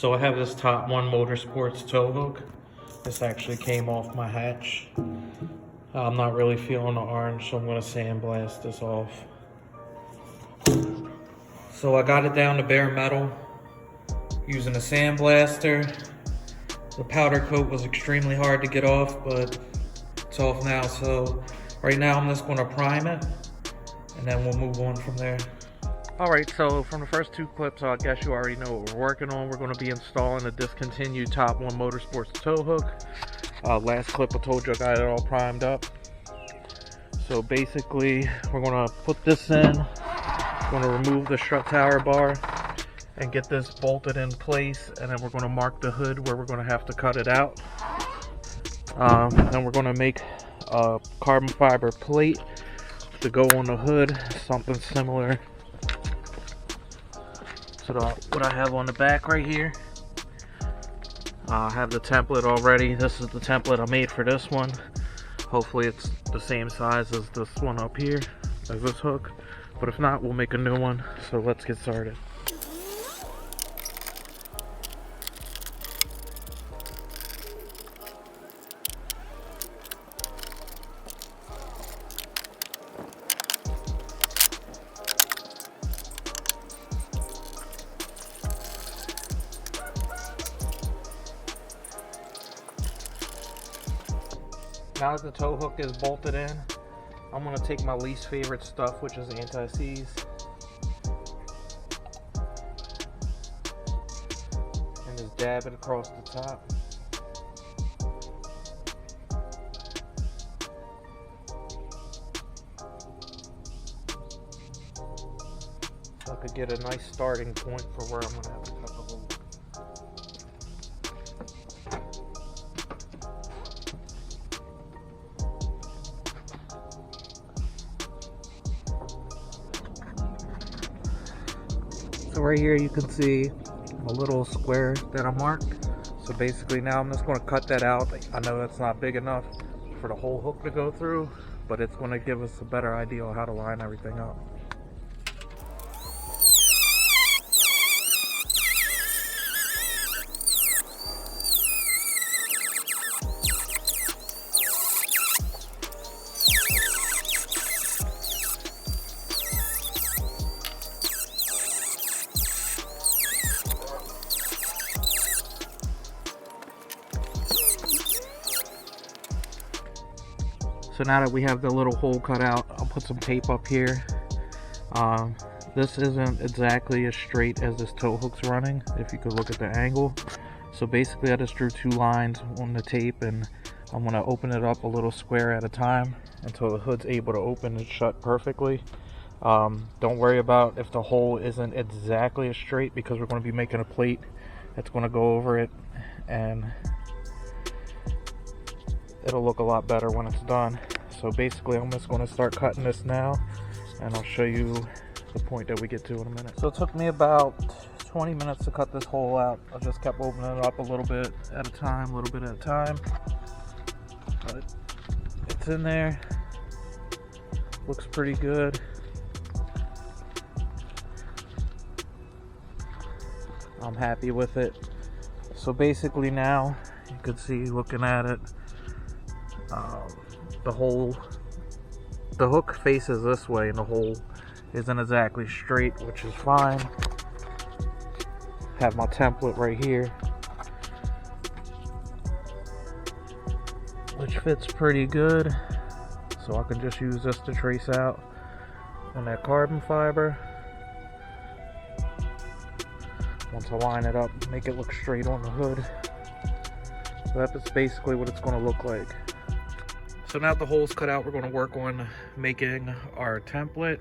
So I have this TopOne Motorsports tow hook. This actually came off my hatch. I'm not really feeling the orange, so I'm gonna sandblast this off. So I got it down to bare metal using a sandblaster. The powder coat was extremely hard to get off, but it's off now. So right now I'm just gonna prime it, and then we'll move on from there. Alright, so from the first two clips, I guess you already know what we're working on. We're going to be installing a discontinued TopOne Motorsports tow hook. Last clip I told you I got it all primed up. So basically, we're going to put this in. Going to remove the strut tower bar and get this bolted in place. And then we're going to mark the hood where we're going to have to cut it out. Then we're going to make a carbon fiber plate to go on the hood, something similar to what I have on the back right here. I have the template already. This is the template I made for this one. Hopefully it's the same size as this one up here, as this hook. But if not, we'll make a new one. So let's get started. Now that the tow hook is bolted in, I'm going to take my least favorite stuff, which is anti-seize, and just dab it across the top. So I could get a nice starting point for where I'm going to have to cut the hole. So right here you can see a little square that I marked. So basically now I'm just going to cut that out. I know that's not big enough for the whole hook to go through, but it's going to give us a better idea of how to line everything up. So now that we have the little hole cut out, I'll put some tape up here. This isn't exactly as straight as this tow hook's running, if you could look at the angle. So basically I just drew two lines on the tape, and I'm going to open it up a little square at a time until the hood's able to open and shut perfectly. Don't worry about if the hole isn't exactly as straight, because we're going to be making a plate that's going to go over it, and it'll look a lot better when it's done. So basically I'm just going to start cutting this now, and I'll show you the point that we get to in a minute. So it took me about 20 minutes to cut this hole out. I just kept opening it up a little bit at a time, but it's in there. Looks pretty good. I'm happy with it. So basically now you can see, looking at it, the hook faces this way and the hole isn't exactly straight, which is fine. Have my template right here, which fits pretty good, so I can just use this to trace out on that carbon fiber. Once I line it up, make it look straight on the hood. So that's basically what it's going to look like. So now that the hole's cut out, we're going to work on making our template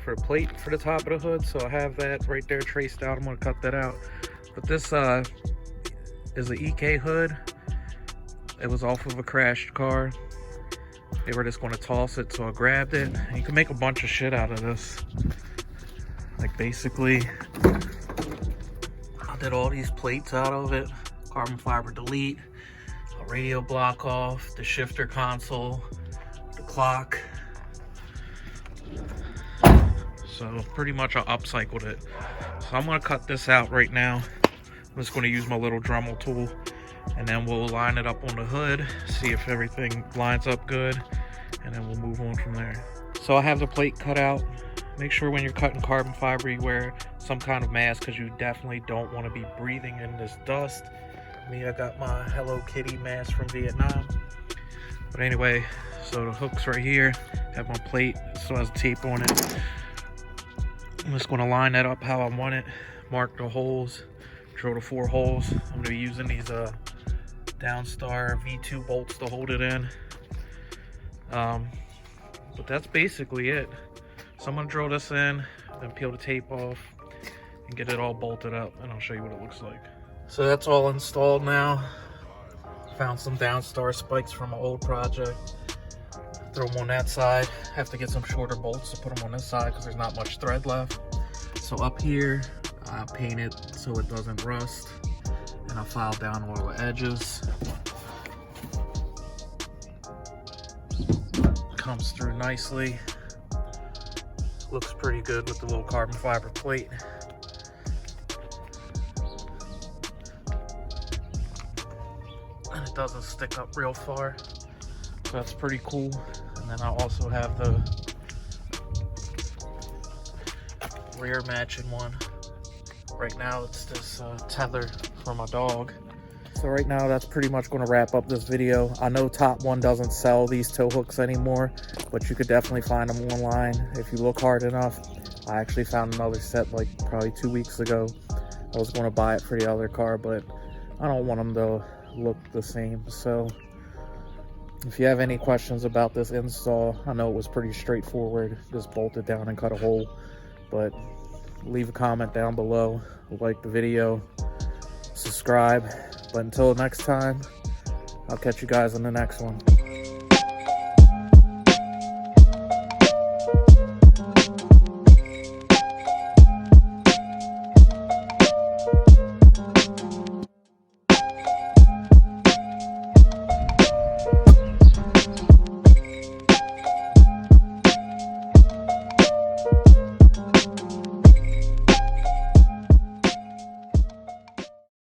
for a plate for the top of the hood. So I have that right there traced out. I'm going to cut that out. But this is an EK hood. It was off of a crashed car. They were just going to toss it, so I grabbed it. And you can make a bunch of shit out of this. Like basically, I did all these plates out of it. Carbon fiber delete, a radio block off, the shifter console, the clock. So pretty much I upcycled it. So I'm gonna cut this out right now. I'm just going to use my little Dremel tool, and then we'll line it up on the hood, see if everything lines up good, and then we'll move on from there. So I have the plate cut out. Make sure when you're cutting carbon fiber you wear some kind of mask, because you definitely don't want to be breathing in this dust. Me, I got my Hello Kitty mask from Vietnam. But anyway, so the hook's right here. Have my plate, still has tape on it. I'm just going to line that up how I want it. Mark the holes. Drill the 4 holes. I'm going to be using these Downstar V2 bolts to hold it in. But that's basically it. So I'm going to drill this in, then peel the tape off, and get it all bolted up, and I'll show you what it looks like. So that's all installed now. Found some Downstar spikes from an old project. Throw them on that side. Have to get some shorter bolts to put them on this side because there's not much thread left. So up here, I paint it so it doesn't rust, and I file down all the edges. Comes through nicely. Looks pretty good with the little carbon fiber plate. And it doesn't stick up real far, so that's pretty cool. And then I also have the rear matching one. Right now it's this tether for my dog. So right now that's pretty much going to wrap up this video. I know TopOne doesn't sell these tow hooks anymore, but you could definitely find them online if you look hard enough. I actually found another set like probably 2 weeks ago. I was going to buy it for the other car, but I don't want them to look the same. So if you have any questions about this install, I know it was pretty straightforward. Just bolt it down and cut a hole, but leave a comment down below, like the video, subscribe. But until next time, I'll catch you guys on the next one.